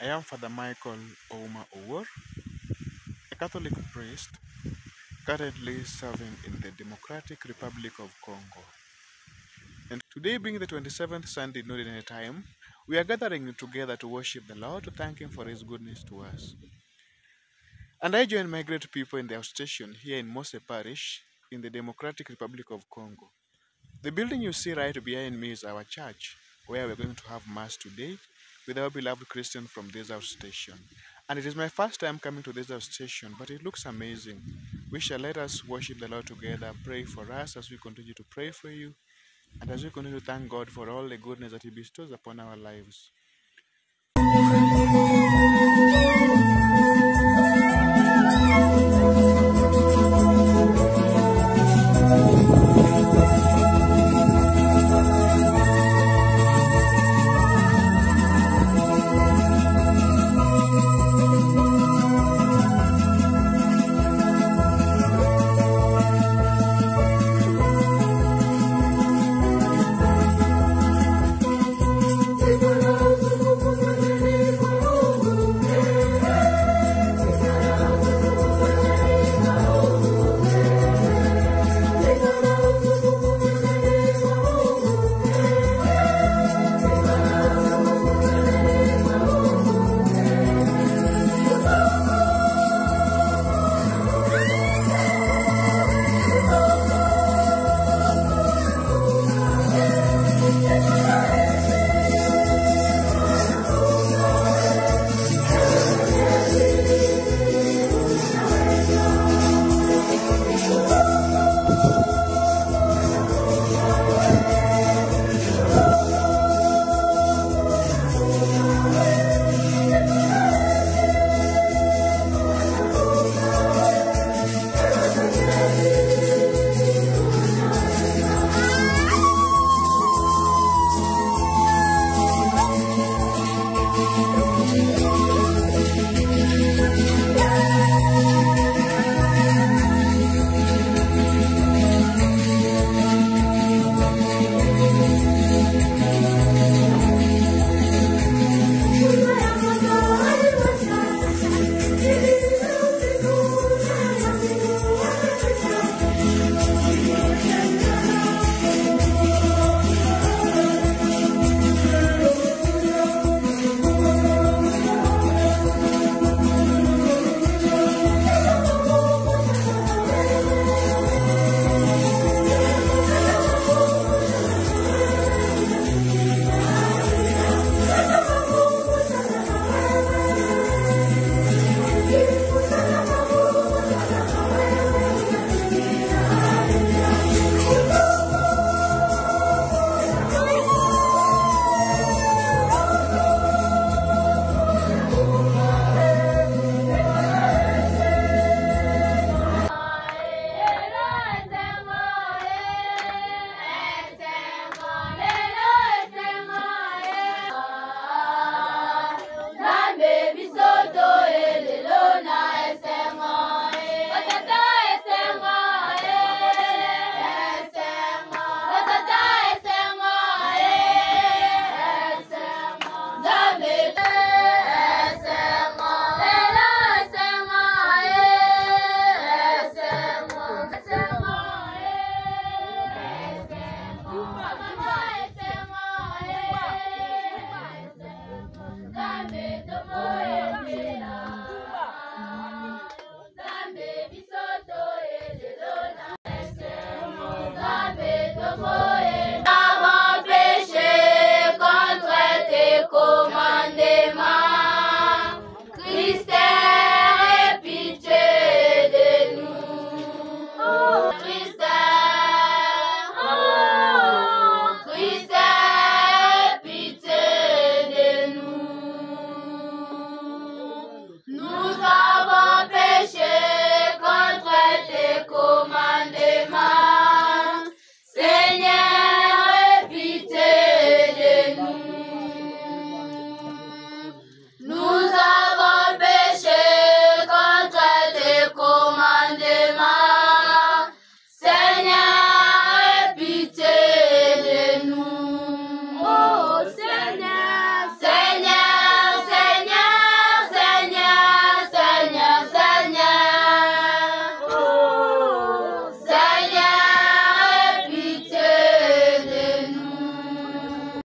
I am Father Michael Ouma Owor, a Catholic priest currently serving in the Democratic Republic of Congo. And today, being the 27th Sunday in Ordinary Time, we are gathering together to worship the Lord, to thank Him for His goodness to us. And I join my great people in their station here in Mose Parish in the Democratic Republic of Congo. The building you see right behind me is our church, where we're going to have Mass today with our beloved Christian from this house station. And it is my first time coming to this house station, but it looks amazing. We shall let us worship the Lord together, pray for us as we continue to pray for you, and as we continue to thank God for all the goodness that He bestows upon our lives.